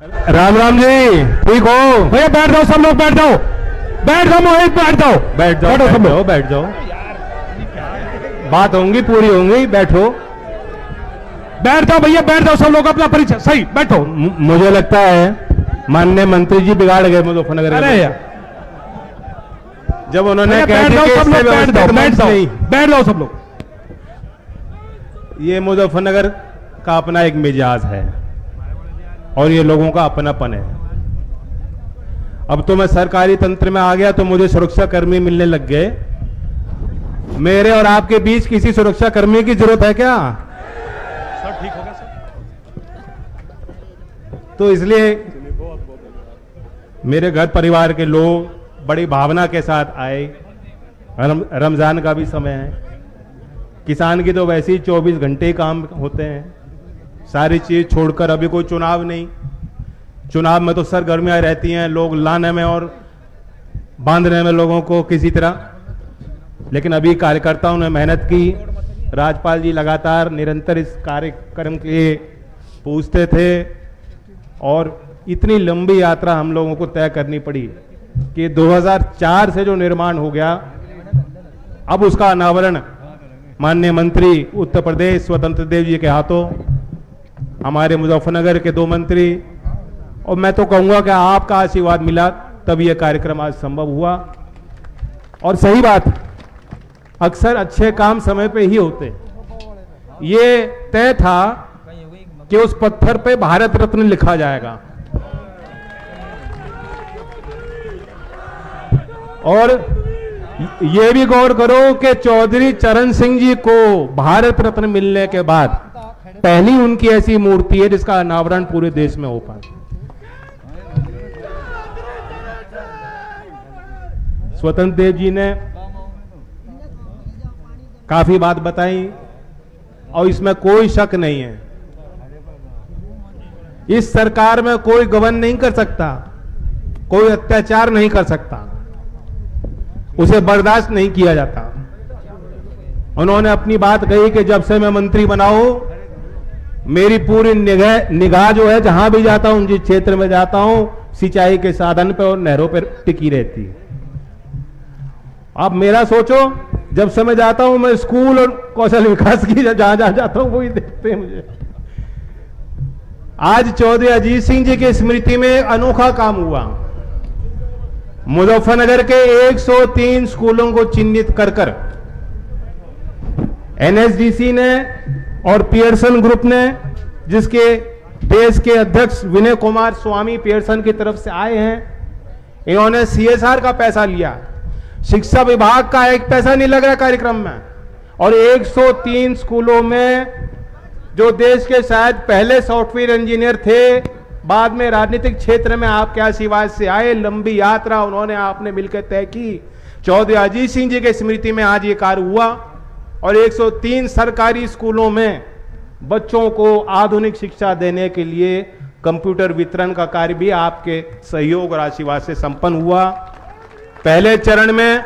राम राम जी, ठीक हो भैया? बैठ जाओ सब लोग, बैठ जाओ, बैठ जाओ मोहित, बैठ जाओ, बैठ जाओ, बैठो सब लोग, बैठ जाओ। बात होंगी, पूरी होंगी, बैठो, बैठ जाओ भैया, बैठ जाओ सब लोग, अपना परिचय सही, बैठो। मुझे लगता है माननीय मंत्री जी बिगाड़ गए मुजफ्फरनगर। अरे जब उन्होंने कहा कि सब लोग बैठ जाओ, बैठ जाओ, बैठ जाओ सब लोग। ये मुजफ्फरनगर का अपना एक मिजाज है और ये लोगों का अपनापन है। अब तो मैं सरकारी तंत्र में आ गया तो मुझे सुरक्षा कर्मी मिलने लग गए। मेरे और आपके बीच किसी सुरक्षा कर्मी की जरूरत है क्या? सर ठीक होगा सर। तो इसलिए मेरे घर परिवार के लोग बड़ी भावना के साथ आए। रमजान का भी समय है, किसान की तो वैसे ही 24 घंटे काम होते हैं, सारी चीज छोड़कर। अभी कोई चुनाव नहीं, चुनाव में तो सरगर्मियां रहती हैं, लोग लाने में और बांधने में लोगों को किसी तरह। लेकिन अभी कार्यकर्ताओं ने मेहनत की, राज्यपाल जी लगातार निरंतर इस कार्यक्रम के पूछते थे और इतनी लंबी यात्रा हम लोगों को तय करनी पड़ी कि 2004 से जो निर्माण हो गया, अब उसका अनावरण माननीय मंत्री उत्तर प्रदेश स्वतंत्र देव जी के हाथों, हमारे मुजफ्फरनगर के 2 मंत्री, और मैं तो कहूंगा कि आपका आशीर्वाद मिला तब यह कार्यक्रम आज संभव हुआ। और सही बात, अक्सर अच्छे काम समय पे ही होते। ये तय था कि उस पत्थर पे भारत रत्न लिखा जाएगा और ये भी गौर करो कि चौधरी चरण सिंह जी को भारत रत्न मिलने के बाद पहली उनकी ऐसी मूर्ति है जिसका अनावरण पूरे देश में हो पाए। स्वतंत्र देव जी ने काफी बात बताई और इसमें कोई शक नहीं है, इस सरकार में कोई गबन नहीं कर सकता, कोई अत्याचार नहीं कर सकता, उसे बर्दाश्त नहीं किया जाता। उन्होंने अपनी बात कही कि जब से मैं मंत्री बना हूं, मेरी पूरी निगाह जो है जहां भी जाता हूं, जिस क्षेत्र में जाता हूं, सिंचाई के साधन पे और नहरों पर टिकी रहती है। अब मेरा सोचो, जब से मैं जाता हूं, मैं स्कूल और कौशल विकास की जहां जहां जाता हूं वही देखते हैं मुझे। आज चौधरी अजीत सिंह जी की स्मृति में अनोखा काम हुआ। मुजफ्फरनगर के 103 स्कूलों को चिन्हित कर कर एनएसडीसी ने और पियर्सन ग्रुप ने, जिसके देश के अध्यक्ष विनय कुमार स्वामी पियर्सन की तरफ से आए हैं, इन्होंने सीएसआर का पैसा लिया। शिक्षा विभाग का एक पैसा नहीं लग रहा कार्यक्रम में, और 103 स्कूलों में जो देश के शायद पहले सॉफ्टवेयर इंजीनियर थे, बाद में राजनीतिक क्षेत्र में आपके आशीर्वाद से आए, लंबी यात्रा उन्होंने आपने मिलकर तय की। चौधरी अजीत सिंह जी की स्मृति में आज ये कार्य हुआ और 103 सरकारी स्कूलों में बच्चों को आधुनिक शिक्षा देने के लिए कंप्यूटर वितरण का कार्य भी आपके सहयोग और आशीर्वाद से संपन्न हुआ। पहले चरण में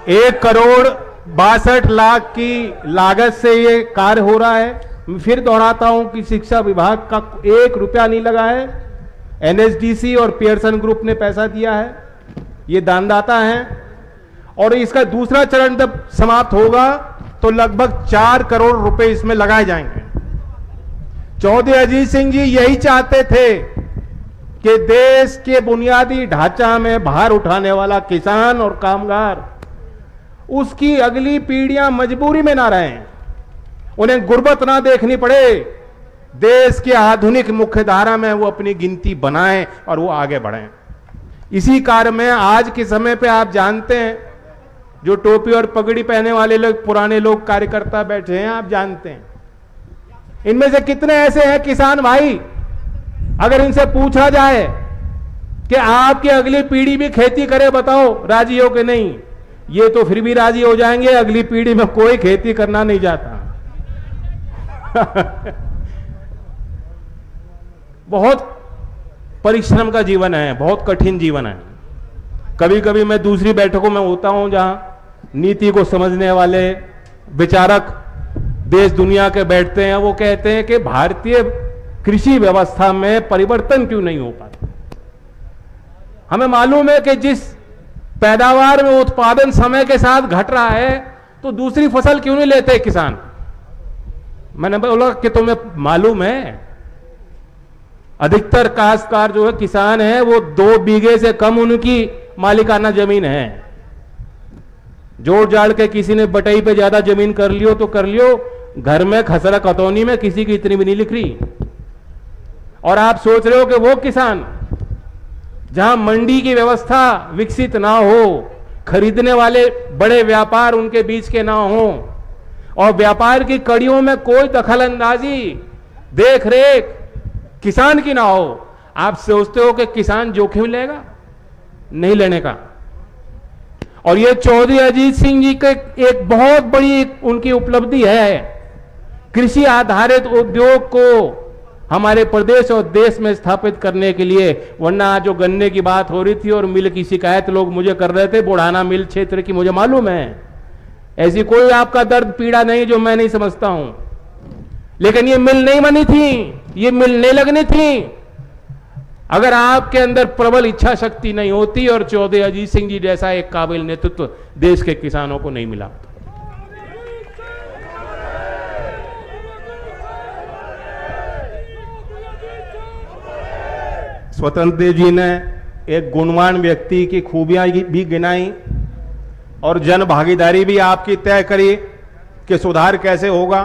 1,62,00,000 की लागत से ये कार्य हो रहा है। फिर दोहराता हूं कि शिक्षा विभाग का 1 रुपया नहीं लगा है, एनएसडीसी और पियर्सन ग्रुप ने पैसा दिया है, ये दानदाता हैं। और इसका दूसरा चरण जब समाप्त होगा तो लगभग 4 करोड़ रुपए इसमें लगाए जाएंगे। चौधरी अजीत सिंह जी यही चाहते थे कि देश के बुनियादी ढांचा में भार उठाने वाला किसान और कामगार, उसकी अगली पीढ़ियां मजबूरी में ना रहें, उन्हें गुर्बत ना देखनी पड़े, देश के आधुनिक मुख्यधारा में वो अपनी गिनती बनाएं और वो आगे बढ़ें। इसी कार्य में आज के समय पे आप जानते हैं, जो टोपी और पगड़ी पहने वाले लोग, पुराने लोग कार्यकर्ता बैठे हैं, आप जानते हैं, इनमें से कितने ऐसे हैं किसान भाई, अगर इनसे पूछा जाए कि आपकी अगली पीढ़ी भी खेती करे, बताओ राजी हो कि नहीं? ये तो फिर भी राजी हो जाएंगे, अगली पीढ़ी में कोई खेती करना नहीं चाहता। बहुत परिश्रम का जीवन है, बहुत कठिन जीवन है। कभी कभी मैं दूसरी बैठकों में होता हूं जहां नीति को समझने वाले विचारक देश दुनिया के बैठते हैं, वो कहते हैं कि भारतीय कृषि व्यवस्था में परिवर्तन क्यों नहीं हो पाता? हमें मालूम है कि जिस पैदावार में उत्पादन समय के साथ घट रहा है तो दूसरी फसल क्यों नहीं लेते किसान? मैंने बोला कि तुम्हें मालूम है अधिकतर काश्तकार जो है किसान है वो 2 बीघे से कम उनकी मालिकाना जमीन है। जोड़ जाड़ के किसी ने बटाई पे ज्यादा जमीन कर लियो तो कर लियो, घर में खसरा कतौनी में किसी की इतनी भी नहीं लिख रही। और आप सोच रहे हो कि वो किसान जहां मंडी की व्यवस्था विकसित ना हो, खरीदने वाले बड़े व्यापार उनके बीच के ना हो और व्यापार की कड़ियों में कोई दखल अंदाजी देख रेख किसान की ना हो, आप सोचते हो कि किसान जोखिम लेगा? नहीं लेने का। और ये चौधरी अजीत सिंह जी के एक बहुत बड़ी उनकी उपलब्धि है, कृषि आधारित उद्योग को हमारे प्रदेश और देश में स्थापित करने के लिए। वरना आज जो गन्ने की बात हो रही थी और मिल की शिकायत लोग मुझे कर रहे थे, बुढ़ाना मिल क्षेत्र की, मुझे मालूम है ऐसी कोई आपका दर्द पीड़ा नहीं जो मैं नहीं समझता हूं। लेकिन ये मिल नहीं बनी थी, ये मिल नहीं लगनी थी अगर आपके अंदर प्रबल इच्छा शक्ति नहीं होती और चौधरी अजीत सिंह जी जैसा एक काबिल नेतृत्व देश के किसानों को नहीं मिला। स्वतंत्र देव जी ने एक गुणवान व्यक्ति की खूबियां भी गिनाई और जन भागीदारी भी आपकी तय करी कि सुधार कैसे होगा।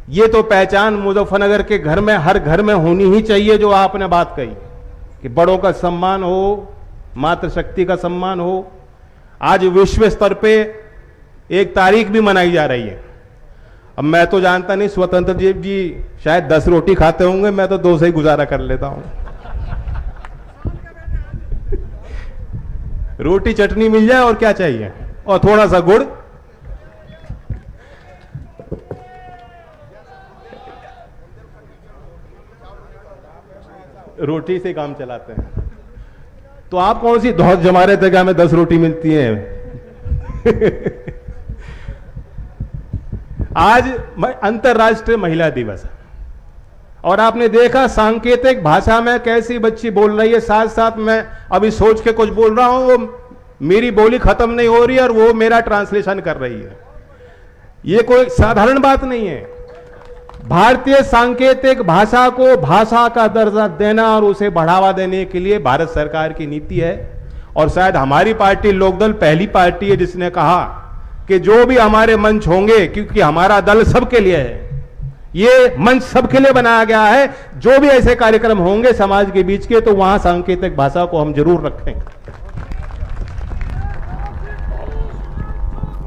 ये तो पहचान मुजफ्फरनगर के घर में, हर घर में होनी ही चाहिए जो आपने बात कही कि बड़ों का सम्मान हो, मातृशक्ति का सम्मान हो। आज विश्व स्तर पे एक तारीख भी मनाई जा रही है। अब मैं तो जानता नहीं, स्वतंत्र देव जी शायद 10 रोटी खाते होंगे, मैं तो 2 से ही गुजारा कर लेता हूं। रोटी चटनी मिल जाए और क्या चाहिए, और थोड़ा सा गुड़। रोटी से काम चलाते हैं। तो आप कौन सी धौत जमा रहे थे कि हमें 10 रोटी मिलती है? आज अंतर्राष्ट्रीय महिला दिवस है और आपने देखा सांकेतिक भाषा में कैसी बच्ची बोल रही है। साथ साथ मैं अभी सोच के कुछ बोल रहा हूं, वो मेरी बोली खत्म नहीं हो रही और वो मेरा ट्रांसलेशन कर रही है। ये कोई साधारण बात नहीं है। भारतीय सांकेतिक भाषा को भाषा का दर्जा देना और उसे बढ़ावा देने के लिए भारत सरकार की नीति है। और शायद हमारी पार्टी लोकदल पहली पार्टी है जिसने कहा कि जो भी हमारे मंच होंगे, क्योंकि हमारा दल सबके लिए है, ये मंच सबके लिए बनाया गया है, जो भी ऐसे कार्यक्रम होंगे समाज के बीच के, तो वहां सांकेतिक भाषा को हम जरूर रखेंगे।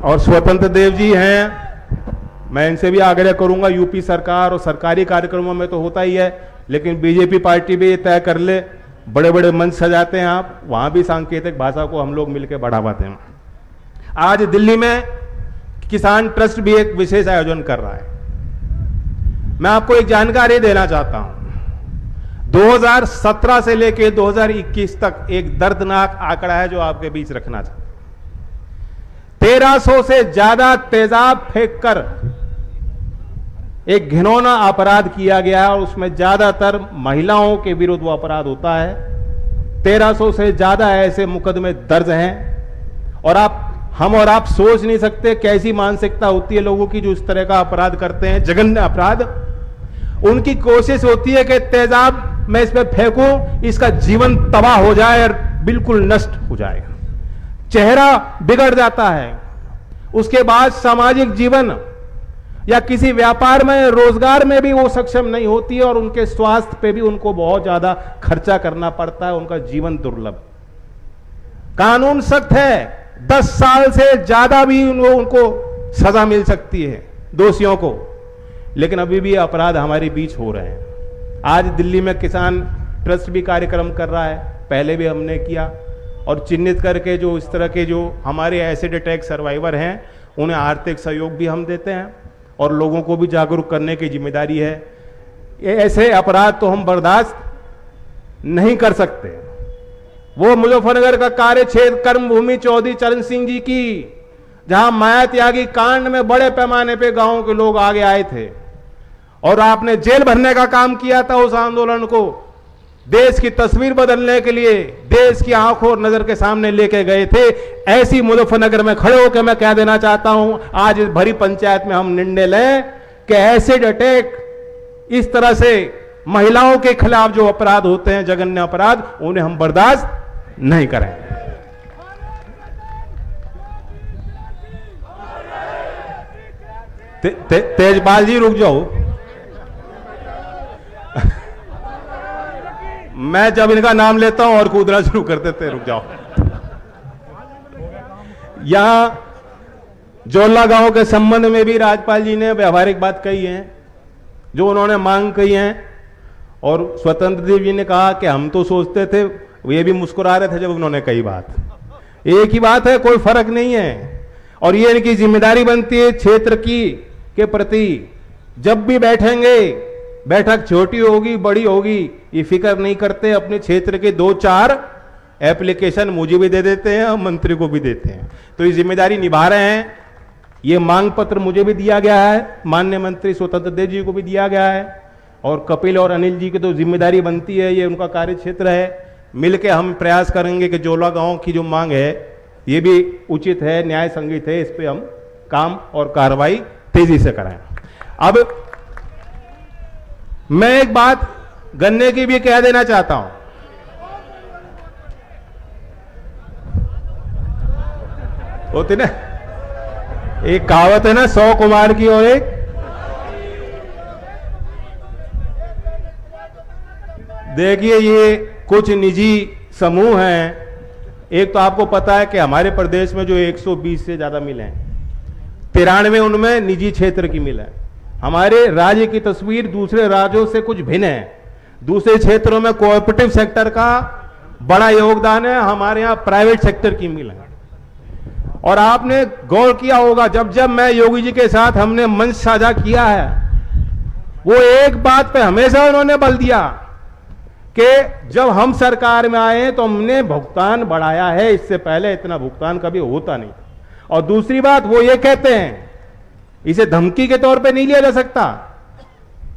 और स्वतंत्र देव जी हैं, मैं इनसे भी आग्रह करूंगा, यूपी सरकार और सरकारी कार्यक्रमों में तो होता ही है, लेकिन बीजेपी पार्टी भी ये तय कर ले, बड़े बड़े मंच सजाते हैं आप, वहां भी सांकेतिक भाषा को हम लोग मिलकर बढ़ावा दें। आज दिल्ली में किसान ट्रस्ट भी एक विशेष आयोजन कर रहा है। मैं आपको एक जानकारी देना चाहता हूं। 2017 से लेकर 2021 तक एक दर्दनाक आंकड़ा है जो आपके बीच रखना चाहता हूं। 1300 से ज्यादा तेजाब फेंककर एक घिनौना अपराध किया गया है और उसमें ज्यादातर महिलाओं के विरुद्ध वो अपराध होता है। 1300 से ज्यादा ऐसे मुकदमे दर्ज हैं और हम और आप सोच नहीं सकते कैसी मानसिकता होती है लोगों की जो इस तरह का अपराध करते हैं, जघन्य अपराध। उनकी कोशिश होती है कि तेजाब मैं इस पे फेंकूं, इसका जीवन तबाह हो जाए और बिल्कुल नष्ट हो जाए, चेहरा बिगड़ जाता है, उसके बाद सामाजिक जीवन या किसी व्यापार में, रोजगार में भी वो सक्षम नहीं होती है और उनके स्वास्थ्य पे भी उनको बहुत ज्यादा खर्चा करना पड़ता है, उनका जीवन दुर्लभ। कानून सख्त है, 10 साल से ज्यादा भी उनको सजा मिल सकती है दोषियों को, लेकिन अभी भी अपराध हमारे बीच हो रहे हैं। आज दिल्ली में किसान ट्रस्ट भी कार्यक्रम कर रहा है, पहले भी हमने किया, और चिन्हित करके जो इस तरह के जो हमारे एसिड अटैक सर्वाइवर हैं उन्हें आर्थिक सहयोग भी हम देते हैं और लोगों को भी जागरूक करने की जिम्मेदारी है। ऐसे अपराध तो हम बर्दाश्त नहीं कर सकते। वो मुजफ्फरनगर का कार्य क्षेत्र कर्मभूमि चौधरी चरण सिंह जी की, जहां माया त्यागी कांड में बड़े पैमाने पे गांव के लोग आगे आए थे और आपने जेल भरने का काम किया था उस आंदोलन को देश की तस्वीर बदलने के लिए, देश की आंखों और नजर के सामने लेके गए थे। ऐसी मुजफ्फरनगर में खड़े होकर मैं कह देना चाहता हूं, आज इस भरी पंचायत में हम निर्णय लें कि एसिड अटैक, इस तरह से महिलाओं के खिलाफ जो अपराध होते हैं, जघन्य अपराध, उन्हें हम बर्दाश्त नहीं करेंगे। तेजपाल जी रुक जाओ, मैं जब इनका नाम लेता हूं और कूदना शुरू कर देते, रुक जाओ। यहां जोला गांव के संबंध में भी राज्यपाल जी ने व्यवहारिक बात कही है, जो उन्होंने मांग कही है। और स्वतंत्र देव जी ने कहा कि हम तो सोचते थे, ये भी मुस्कुरा रहे थे जब उन्होंने कही बात। एक ही बात है, कोई फर्क नहीं है। और ये इनकी जिम्मेदारी बनती है क्षेत्र की के प्रति। जब भी बैठेंगे, बैठक छोटी होगी बड़ी होगी, ये फिक्र नहीं करते। अपने क्षेत्र के 2-4 एप्लीकेशन मुझे भी दे देते हैं और मंत्री को भी देते हैं, तो ये जिम्मेदारी निभा रहे हैं। ये मांग पत्र मुझे भी दिया गया है, माननीय मंत्री स्वतंत्र देव जी को भी दिया गया है, और कपिल और अनिल जी की तो जिम्मेदारी बनती है, ये उनका कार्य क्षेत्र है। मिलकर हम प्रयास करेंगे कि जोला गांव की जो मांग है ये भी उचित है, न्याय संगत है, इस पे हम काम और कार्रवाई तेजी से करें। अब मैं एक बात गन्ने की भी कह देना चाहता हूं। होती ना एक कहावत है ना, 100 कुमार की और एक, देखिए ये कुछ निजी समूह हैं। एक तो आपको पता है कि हमारे प्रदेश में जो 120 से ज्यादा मिल हैं, 93 उनमें निजी क्षेत्र की मिल है। हमारे राज्य की तस्वीर दूसरे राज्यों से कुछ भिन्न है। दूसरे क्षेत्रों में कोऑपरेटिव सेक्टर का बड़ा योगदान है, हमारे यहाँ प्राइवेट सेक्टर की मिल है। और आपने गौर किया होगा, जब जब मैं योगी जी के साथ हमने मंच साझा किया है, वो एक बात पे हमेशा उन्होंने बल दिया कि जब हम सरकार में आए तो हमने भुगतान बढ़ाया है, इससे पहले इतना भुगतान कभी होता नहीं। और दूसरी बात वो ये कहते हैं, इसे धमकी के तौर पे नहीं लिया जा सकता,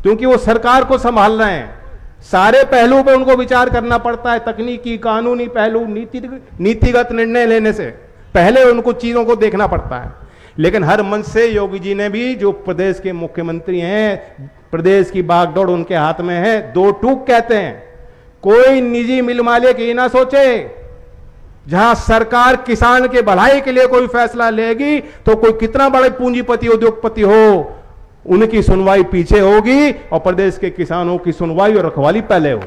क्योंकि वो सरकार को संभाल रहे हैं। सारे पहलू पे उनको विचार करना पड़ता है, तकनीकी, कानूनी पहलू, नीतिगत निर्णय लेने से पहले उनको चीजों को देखना पड़ता है। लेकिन हर मंच से योगी जी ने भी, जो प्रदेश के मुख्यमंत्री हैं, प्रदेश की बागडोर उनके हाथ में है, 2 टूक कहते हैं, कोई निजी मिल मालिक ये ना सोचे जहां सरकार किसान के भलाई के लिए कोई फैसला लेगी तो कोई कितना बड़े पूंजीपति उद्योगपति हो, उनकी सुनवाई पीछे होगी और प्रदेश के किसानों की सुनवाई और रखवाली पहले हो।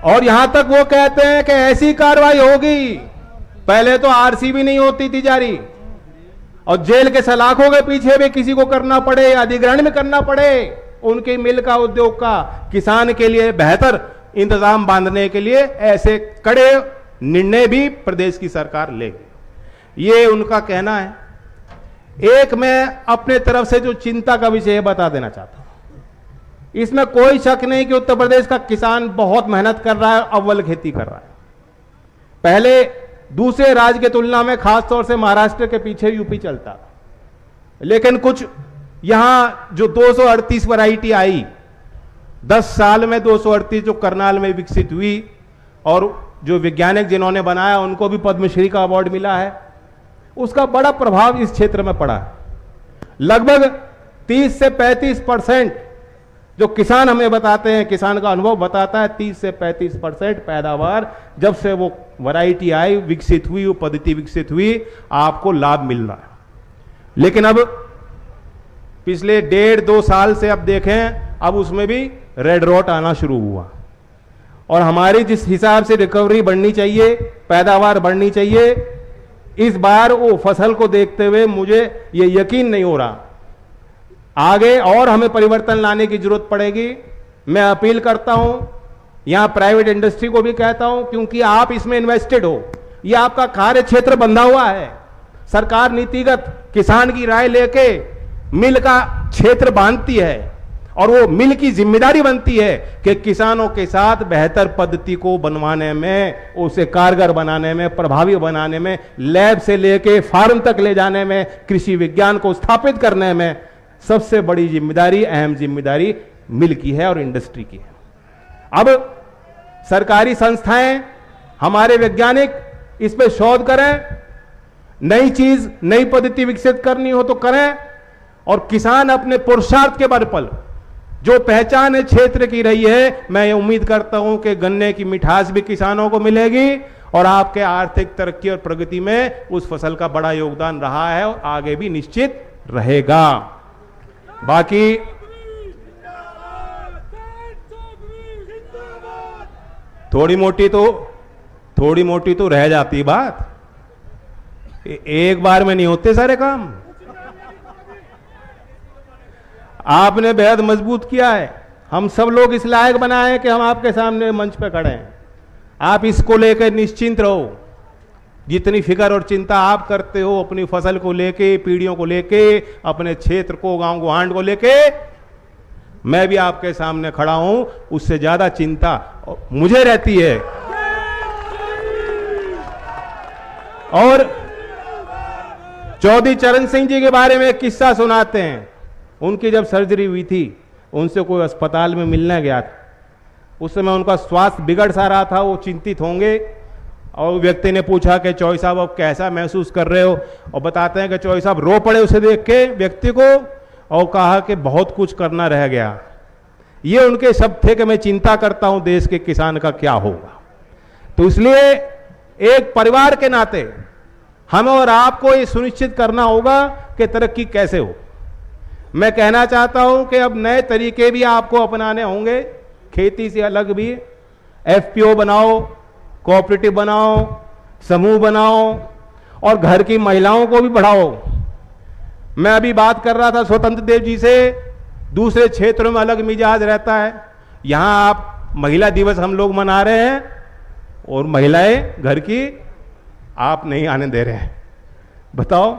और यहां तक वो कहते हैं कि ऐसी कार्रवाई होगी, पहले तो आरसी भी नहीं होती थी जारी, और जेल के सलाखों के पीछे भी किसी को करना पड़े, अधिग्रहण में करना पड़े, उनके मिल का, उद्योग का, किसान के लिए बेहतर इंतजाम बांधने के लिए ऐसे कड़े निर्णय भी प्रदेश की सरकार लेगी, ये उनका कहना है। एक मैं अपने तरफ से जो चिंता का विषय बता देना चाहता हूं, इसमें कोई शक नहीं कि उत्तर प्रदेश का किसान बहुत मेहनत कर रहा है, अव्वल खेती कर रहा है। पहले दूसरे राज्य की तुलना में खासतौर से महाराष्ट्र के पीछे यूपी चलता, लेकिन कुछ यहां जो 238 वैरायटी आई 10 साल में, 238 जो करनाल में विकसित हुई, और जो वैज्ञानिक जिन्होंने बनाया उनको भी पद्मश्री का अवार्ड मिला है, उसका बड़ा प्रभाव इस क्षेत्र में पड़ा है। लगभग 30 से 35% जो किसान हमें बताते हैं, किसान का अनुभव बताता है, 30 से 35% पैदावार जब से वो वैरायटी आई, विकसित हुई, वो पद्धति विकसित हुई, आपको लाभ मिल रहा है। लेकिन अब पिछले 1.5-2 साल से अब देखें, अब उसमें भी रेड रॉट आना शुरू हुआ, और हमारी जिस हिसाब से रिकवरी बढ़नी चाहिए, पैदावार बढ़नी चाहिए, इस बार वो फसल को देखते हुए मुझे ये यकीन नहीं हो रहा। आगे और हमें परिवर्तन लाने की जरूरत पड़ेगी। मैं अपील करता हूं, यहां प्राइवेट इंडस्ट्री को भी कहता हूं, क्योंकि आप इसमें इन्वेस्टेड हो, यह आपका कार्य क्षेत्र बंधा हुआ है। सरकार नीतिगत किसान की राय लेके मिल का क्षेत्र बांधती है, और वो मिल की जिम्मेदारी बनती है कि किसानों के साथ बेहतर पद्धति को बनवाने में, उसे कारगर बनाने में, प्रभावी बनाने में, लैब से लेके फार्म तक ले जाने में, कृषि विज्ञान को स्थापित करने में सबसे बड़ी जिम्मेदारी, अहम जिम्मेदारी मिल की है और इंडस्ट्री की है। अब सरकारी संस्थाएं, हमारे वैज्ञानिक इस पे शोध करें, नई चीज, नई पद्धति विकसित करनी हो तो करें, और किसान अपने पुरुषार्थ के बल पर जो पहचान है क्षेत्र की रही है, मैं ये उम्मीद करता हूं कि गन्ने की मिठास भी किसानों को मिलेगी और आपके आर्थिक तरक्की और प्रगति में उस फसल का बड़ा योगदान रहा है और आगे भी निश्चित रहेगा। बाकी थोड़ी मोटी तो रह जाती बात, एक बार में नहीं होते सारे काम। आपने बेहद मजबूत किया है, हम सब लोग इस लायक बनाए हैं कि हम आपके सामने मंच पे खड़े हैं। आप इसको लेकर निश्चिंत रहो, जितनी फिक्र और चिंता आप करते हो अपनी फसल को लेके, पीढ़ियों को लेके, अपने क्षेत्र को, गांव गुहांड को लेके, मैं भी आपके सामने खड़ा हूं, उससे ज्यादा चिंता मुझे रहती है। और चौधरी चरण सिंह जी के बारे में एक किस्सा सुनाते हैं। उनकी जब सर्जरी हुई थी, उनसे कोई अस्पताल में मिलने गया था, उस समय उनका स्वास्थ्य बिगड़ सा रहा था, वो चिंतित होंगे, और व्यक्ति ने पूछा कि चौधरी साहब अब कैसा महसूस कर रहे हो, और बताते हैं कि चौधरी साहब रो पड़े उसे देख के व्यक्ति को, और कहा कि बहुत कुछ करना रह गया। ये उनके शब्द थे कि मैं चिंता करता हूं देश के किसान का क्या होगा। तो इसलिए एक परिवार के नाते हमें और आपको ये सुनिश्चित करना होगा कि तरक्की कैसे हो। मैं कहना चाहता हूं कि अब नए तरीके भी आपको अपनाने होंगे, खेती से अलग भी। एफपीओ बनाओ, कोऑपरेटिव बनाओ, समूह बनाओ, और घर की महिलाओं को भी बढ़ाओ। मैं अभी बात कर रहा था स्वतंत्र देव जी से, दूसरे क्षेत्रों में अलग मिजाज रहता है, यहां आप महिला दिवस हम लोग मना रहे हैं और महिलाएं घर की आप नहीं आने दे रहे हैं। बताओ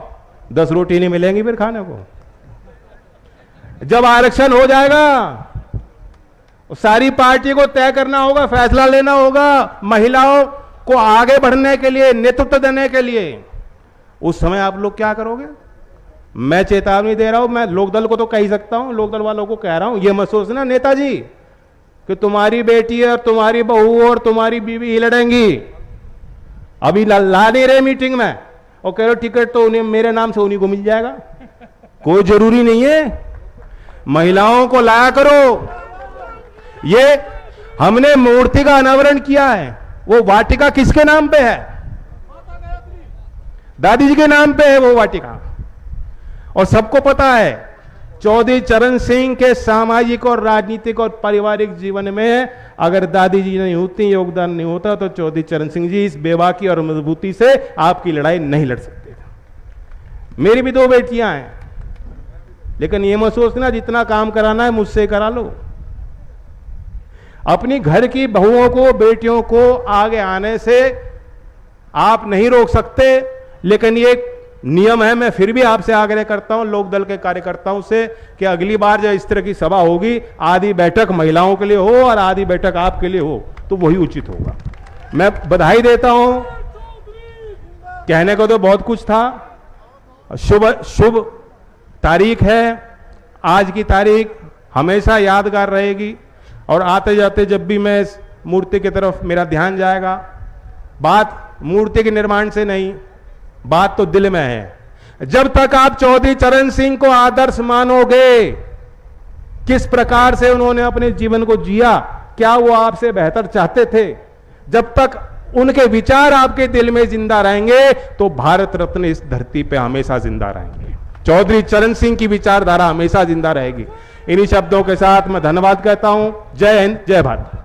10 रोटी नहीं मिलेंगी फिर खाने को। जब आरक्षण हो जाएगा, सारी पार्टी को तय करना होगा, फैसला लेना होगा महिलाओं को आगे बढ़ने के लिए, नेतृत्व देने के लिए। उस समय आप लोग क्या करोगे? मैं चेतावनी दे रहा हूं, मैं लोकदल को तो कह ही सकता हूं, लोकदल वालों को कह रहा हूं, ये मत सोचना नेताजी कि तुम्हारी बेटी और तुम्हारी बहू और तुम्हारी बीवी ही लड़ेंगी। अभी ला नहीं रहे मीटिंग में और कह रहे टिकट तो उन्हें मेरे नाम से उन्हीं को मिल जाएगा। कोई जरूरी नहीं है, महिलाओं को लाया करो। ये हमने मूर्ति का अनावरण किया है, वो वाटिका किसके नाम पे है? दादी जी के नाम पे है वो वाटिका। और सबको पता है चौधरी चरण सिंह के सामाजिक और राजनीतिक और पारिवारिक जीवन में अगर दादी जी नहीं होती, योगदान नहीं होता, तो चौधरी चरण सिंह जी इस बेबाकी और मजबूती से आपकी लड़ाई नहीं लड़ सकते थे। मेरी भी 2 बेटियां हैं, लेकिन ये मत सोचना जितना काम कराना है मुझसे करा लो। अपनी घर की बहुओं को, बेटियों को आगे आने से आप नहीं रोक सकते, लेकिन ये नियम है। मैं फिर भी आपसे आग्रह करता हूं, लोकदल के कार्यकर्ताओं से, कि अगली बार जब इस तरह की सभा होगी, आधी बैठक महिलाओं के लिए हो और आधी बैठक आपके लिए हो, तो वही उचित होगा। मैं बधाई देता हूं, कहने को तो बहुत कुछ था। शुभ तारीख है, आज की तारीख हमेशा यादगार रहेगी, और आते जाते जब भी मैं इस मूर्ति की तरफ मेरा ध्यान जाएगा, बात मूर्ति के निर्माण से नहीं, बात तो दिल में है। जब तक आप चौधरी चरण सिंह को आदर्श मानोगे, किस प्रकार से उन्होंने अपने जीवन को जिया, क्या वो आपसे बेहतर चाहते थे, जब तक उनके विचार आपके दिल में जिंदा रहेंगे, तो भारत रत्न इस धरती पे हमेशा जिंदा रहेंगे। चौधरी चरण सिंह की विचारधारा हमेशा जिंदा रहेगी। इन्हीं शब्दों के साथ मैं धन्यवाद कहता हूं। जय हिंद, जय भारत।